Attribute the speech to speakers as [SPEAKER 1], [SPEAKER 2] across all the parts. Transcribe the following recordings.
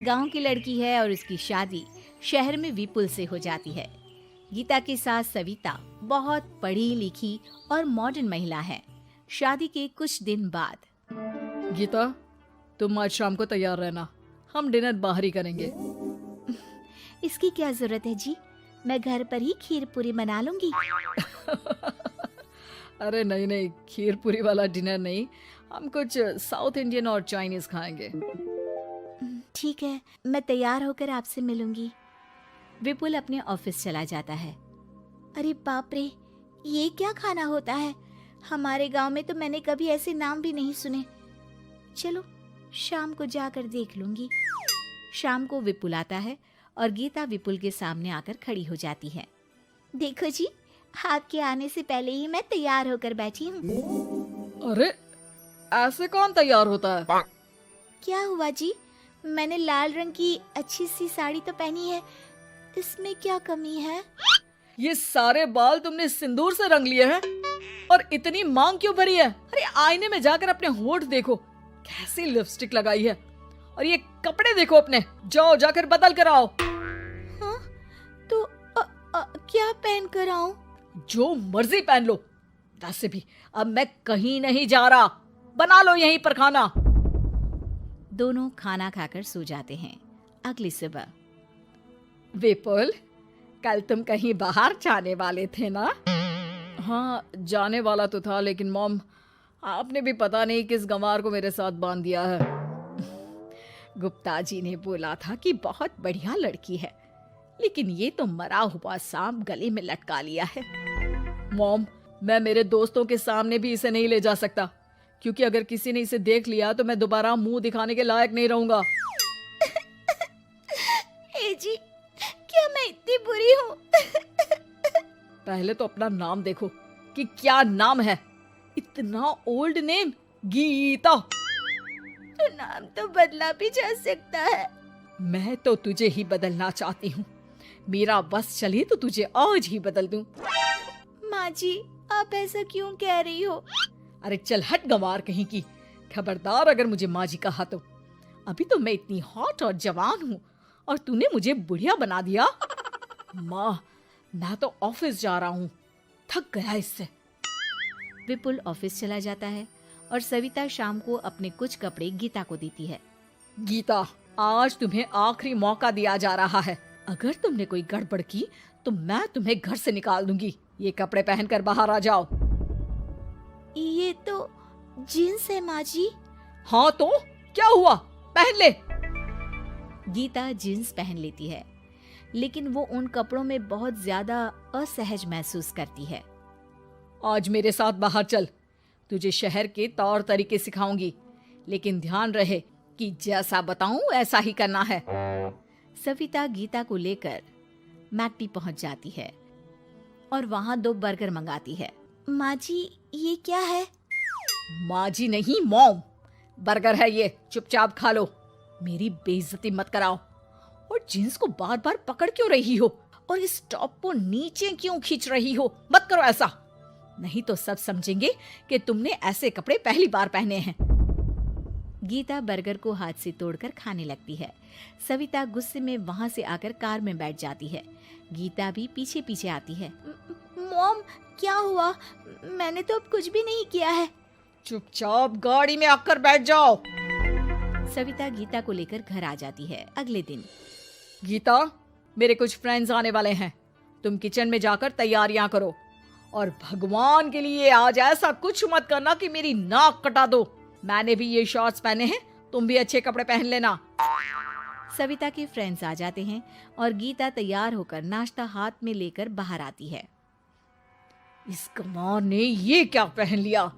[SPEAKER 1] गांव की लड़की है और उसकी शादी शहर में विपुल से हो जाती है। गीता की सास सविता बहुत पढ़ी लिखी और मॉडर्न महिला है। शादी के कुछ दिन बाद
[SPEAKER 2] गीता, तुम आज शाम को तैयार रहना, हम डिनर बाहर ही करेंगे।
[SPEAKER 1] इसकी क्या जरूरत है जी, मैं घर पर ही खीर पूरी बना लूंगी।
[SPEAKER 2] अरे नहीं नहीं, खीर पूरी वाला डिनर नहीं, हम कुछ साउथ इंडियन और चाइनीज खाएंगे।
[SPEAKER 1] ठीक है, मैं तैयार होकर आपसे मिलूंगी। विपुल अपने ऑफिस चला जाता है। अरे बाप रे, ये क्या खाना होता है? हमारे गांव में तो मैंने कभी ऐसे नाम भी नहीं सुने। चलो शाम को जाकर देख लूंगी। शाम को विपुल आता है और गीता विपुल के सामने आकर खड़ी हो जाती है। देखो जी, आपके आने से पहले ही मैं तैयार होकर बैठी हूँ।
[SPEAKER 2] अरे ऐसे कौन तैयार होता है?
[SPEAKER 1] क्या हुआ जी? मैंने लाल रंग की अच्छी सी साड़ी तो पहनी है, इसमें क्या कमी है?
[SPEAKER 2] ये सारे बाल तुमने सिंदूर से रंग लिए हैं और इतनी मांग क्यों भरी है? अरे आईने में जाकर अपने होंठ देखो, कैसी लिपस्टिक लगाई है। और ये कपड़े देखो अपने, जाओ जाकर बदल कर आओ।
[SPEAKER 1] हाँ? तो क्या पहन कर आऊं?
[SPEAKER 2] जो मर्जी पहन लो। वैसे भी अब मैं कहीं नहीं जा रहा, बना लो यहीं पर खाना।
[SPEAKER 1] दोनों खाना खाकर सो जाते हैं। अगली सुबह
[SPEAKER 2] विपुल, कल तुम कहीं बाहर जाने वाले थे ना? हाँ, जाने वाला तो था, लेकिन मॉम आपने भी पता नहीं किस गंवार को मेरे साथ बांध दिया है। गुप्ता जी ने बोला था कि बहुत बढ़िया लड़की है, लेकिन ये तो मरा हुआ सांप गले में लटका लिया है। मॉम, मैं मेरे दोस्तों के सामने भी इसे नहीं ले जा सकता, क्योंकि अगर किसी ने इसे देख लिया तो मैं दोबारा मुंह दिखाने के लायक नहीं रहूंगा।
[SPEAKER 1] ए जी, क्या मैं इतनी बुरी हूँ?
[SPEAKER 2] पहले तो अपना नाम देखो कि क्या नाम है। इतना ओल्ड नेम, गीता।
[SPEAKER 1] तो नाम तो बदला भी जा सकता है।
[SPEAKER 2] मैं तो तुझे ही बदलना चाहती हूँ। मेरा बस चले तो तुझे आज ही बदल दूं।
[SPEAKER 1] माँ जी, आप ऐसा क्यों कह रही हो?
[SPEAKER 2] अरे चल हट गंवार कहीं की। खबरदार अगर मुझे माँ जी कहा तो। अभी तो मैं इतनी हॉट और जवान हूँ और तूने मुझे बुढ़िया बना दिया। माँ, मैं तो ऑफिस जा रहा हूँ, थक गया इससे।
[SPEAKER 1] विपुल ऑफिस चला जाता है और सविता शाम को अपने कुछ कपड़े गीता को देती है।
[SPEAKER 2] गीता, आज तुम्हें आखिरी मौका दिया जा रहा है। अगर तुमने कोई गड़बड़ की तो मैं तुम्हें घर से निकाल दूंगी। ये कपड़े पहनकर बाहर आ जाओ।
[SPEAKER 1] ये तो जींस है माँ जी।
[SPEAKER 2] हाँ तो क्या हुआ, पहन ले।
[SPEAKER 1] गीता जींस पहन लेती है, लेकिन वो उन कपड़ों में बहुत ज्यादा असहज महसूस करती है।
[SPEAKER 2] आज मेरे साथ बाहर चल, तुझे शहर के तौर तरीके सिखाऊंगी, लेकिन ध्यान रहे कि जैसा बताऊं ऐसा ही करना है।
[SPEAKER 1] सविता गीता को लेकर मैकडी पहुंच जाती है और वहां 2 बर्गर मंगाती है। माँ जी, ये क्या है?
[SPEAKER 2] माँ जी नहीं मॉम, बर्गर है ये, चुपचाप खा लो। मेरी बेइज्जती मत कराओ। और जींस को बार बार पकड़ क्यों रही हो और इस टॉप को नीचे क्यों खींच रही हो? मत करो ऐसा, नहीं तो सब समझेंगे कि तुमने ऐसे कपड़े पहली बार पहने हैं। गीता बर्गर को हाथ से तोड़कर खाने लगती है। सविता गुस्से में वहां से आकर कार में बैठ जाती है। गीता भी पीछे पीछे आती है। मॉम, क्या हुआ? मैंने तो अब कुछ भी नहीं किया है। चुपचाप गाड़ी में आकर बैठ जाओ।
[SPEAKER 1] सविता गीता को लेकर घर आ जाती है। अगले दिन
[SPEAKER 2] गीता, मेरे कुछ फ्रेंड्स आने वाले हैं, तुम किचन में जाकर तैयारियां करो। और भगवान के लिए आज ऐसा कुछ मत करना कि मेरी नाक कटा दो। मैंने भी ये शॉर्ट्स पहने हैं, तुम भी अच्छे कपड़े पहन लेना।
[SPEAKER 1] सविता के फ्रेंड्स आ जाते हैं और गीता तैयार होकर नाश्ता हाथ में लेकर बाहर आती है।
[SPEAKER 2] इस गंवार ने ये क्या पहन लिया?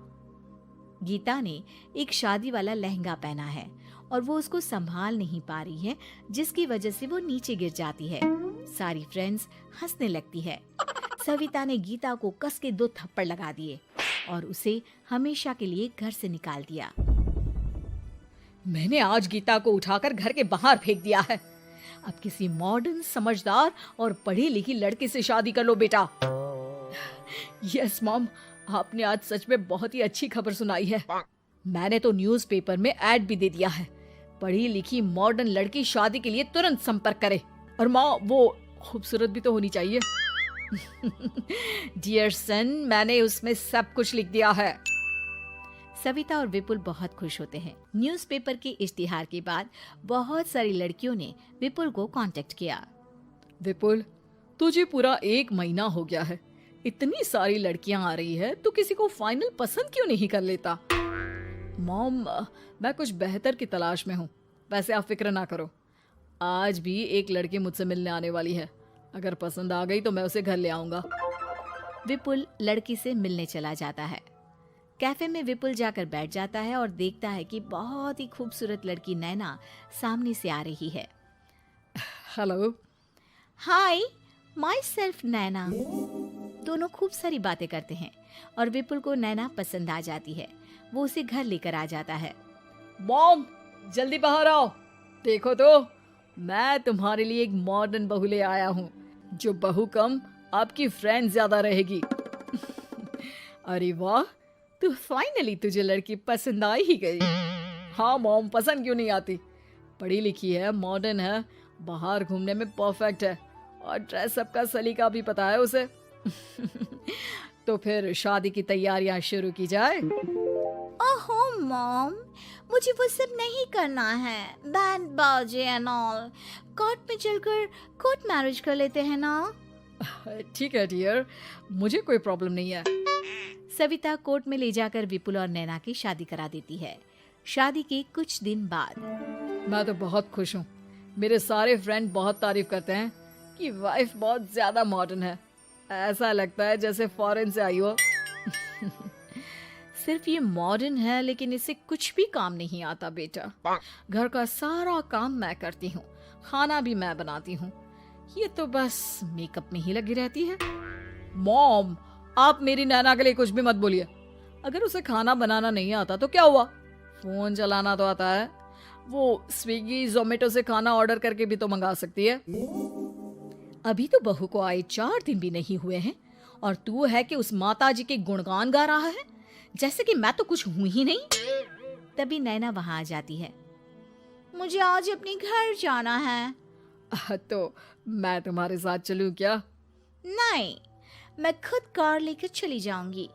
[SPEAKER 1] गीता ने एक शादी वाला लहंगा पहना है और वो उसको संभाल नहीं पा रही है, जिसकी वजह से वो नीचे गिर जाती है। सारी फ्रेंड्स हंसने लगती है। सविता ने गीता को कस के 2 थप्पड़ लगा दिए और उसे हमेशा के लिए घर से निकाल दिया।
[SPEAKER 2] मैंने आज गीता को उठाकर घर के बाहर फेंक दिया है। अब किसी मॉडर्न, समझदार और पढ़ी लिखी लड़की से शादी कर लो बेटा। यस मॉम, आपने आज सच में बहुत ही अच्छी खबर सुनाई है। मैंने तो न्यूज़पेपर में ऐड भी दे दिया है। पढ़ी लिखी मॉडर्न लड़की शादी के लिए तुरंत संपर्क करे। और माँ, वो खूबसूरत भी तो होनी चाहिए। डियर सन, मैंने उसमें सब कुछ लिख दिया है।
[SPEAKER 1] सविता और विपुल बहुत खुश होते हैं। न्यूज़पेपर के इश्तिहार के बाद बहुत सारी लड़कियों ने विपुल को कांटेक्ट किया।
[SPEAKER 2] विपुल, तुझे पूरा 1 महीना हो गया है, इतनी सारी लड़कियां आ रही है, तू किसी को फाइनल पसंद क्यों नहीं कर लेता? मॉम, मैं कुछ बेहतर की तलाश में हूँ। वैसे आप फिक्र ना करो, आज भी एक लड़की मुझसे मिलने आने वाली है। अगर पसंद आ गई तो मैं उसे घर ले आऊंगा।
[SPEAKER 1] विपुल लड़की से मिलने चला जाता है। कैफे में विपुल जाकर बैठ जाता है और देखता है कि बहुत ही खूबसूरत लड़की नैना सामने से आ रही है।
[SPEAKER 2] हेलो।
[SPEAKER 1] हाय, माई सेल्फ नैना। दोनों खूब सारी बातें करते हैं और विपुल को नैना पसंद आ जाती है। वो उसे घर लेकर आ जाता है।
[SPEAKER 2] मॉम, जल्दी बाहर आओ। देखो तो, मैं तुम्हारे लिए एक मॉडर्न बहू ले आया हूँ, जो बहू कम आपकी फ्रेंड ज्यादा रहेगी। अरे वाह, तो फाइनली तुझे लड़की पसंद आ ही गई। हाँ मॉम, पसंद क्यों नहीं आती? पढ़ी लिखी है, मॉडर्न है, बाहर घूमने में परफेक्ट है और ड्रेसअप का सलीका भी पता है उसे। तो फिर शादी की तैयारियां शुरू की जाए।
[SPEAKER 1] ओहो मॉम, मुझे वो सब नहीं करना है। बैंड बाजे एंड ऑल। कोर्ट में चलकर कोर्ट मैरिज कर लेते हैं ना।
[SPEAKER 2] ठीक है डियर, मुझे कोई प्रॉब्लम नहीं है।
[SPEAKER 1] सविता कोर्ट में ले जाकर विपुल और नैना की शादी करा देती है। शादी के कुछ दिन बाद
[SPEAKER 2] मैं तो बहुत खुश हूँ। मेरे सारे फ्रेंड बहुत तारीफ करते हैं कि वाइफ बहुत ज्यादा मॉडर्न है। ऐसा लगता है जैसे फॉरेन से आई हो। सिर्फ ये मॉडर्न है, लेकिन इसे कुछ भी काम नहीं आता बेटा। घर का सारा काम मैं करती हूँ, खाना भी मैं बनाती हूँ। ये तो बस मेकअप में ही लगी रहती है। मॉम, आप मेरी नैना के लिए कुछ भी मत बोलिए। अगर उसे खाना बनाना नहीं आता तो क्या हुआ, फोन चलाना तो आता है। वो स्विगी जोमेटो से खाना ऑर्डर करके भी तो मंगा सकती है। अभी तो बहू को आए 4 दिन भी नहीं हुए हैं और तू है कि उस माता जी के गुणगान गा रहा है, जैसे कि मैं तो कुछ हूं ही नहीं। तभी नैना वहां आ जाती है। मुझे आज अपने घर जाना है। तो मैं तुम्हारे साथ चलूं क्या?
[SPEAKER 1] नहीं, मैं खुद कार लेकर चली जाऊंगी।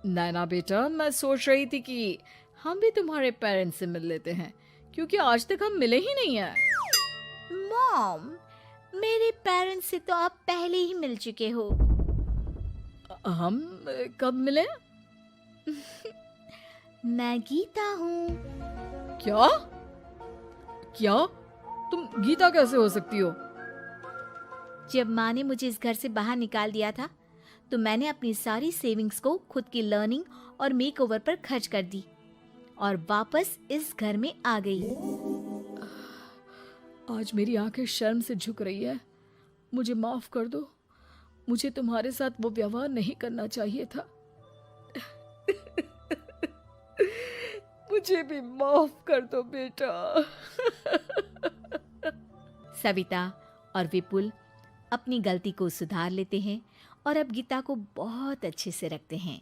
[SPEAKER 2] नैना बेटा, मैं सोच रही थी कि हम भी तुम्हारे पेरेंट्स से मिल लेते हैं, क्योंकि आज तक हम मिले ही नहीं हैं।
[SPEAKER 1] मॉम, मेरे पेरेंट्स से तो आप पहले ही मिल चुके हो।
[SPEAKER 2] हम कब मिले?
[SPEAKER 1] मैं गीता हूँ।
[SPEAKER 2] क्या? क्या? तुम गीता कैसे हो सकती हो?
[SPEAKER 1] जब माँ ने मुझे इस घर से बाहर निकाल दिया था, तो मैंने अपनी सारी सेविंग्स को खुद की लर्निंग और मेकओवर पर खर्च कर दी और वापस इस घर में आ गई।
[SPEAKER 2] आज मेरी आंखें शर्म से झुक रही है। मुझे माफ कर दो। मुझे तुम्हारे साथ वो व्यवहार नहीं करना चाहिए था। मुझे भी माफ कर दो बेटा।
[SPEAKER 1] सविता और विपुल अपनी गलती को सुधार लेते हैं और अब गीता को बहुत अच्छे से रखते हैं।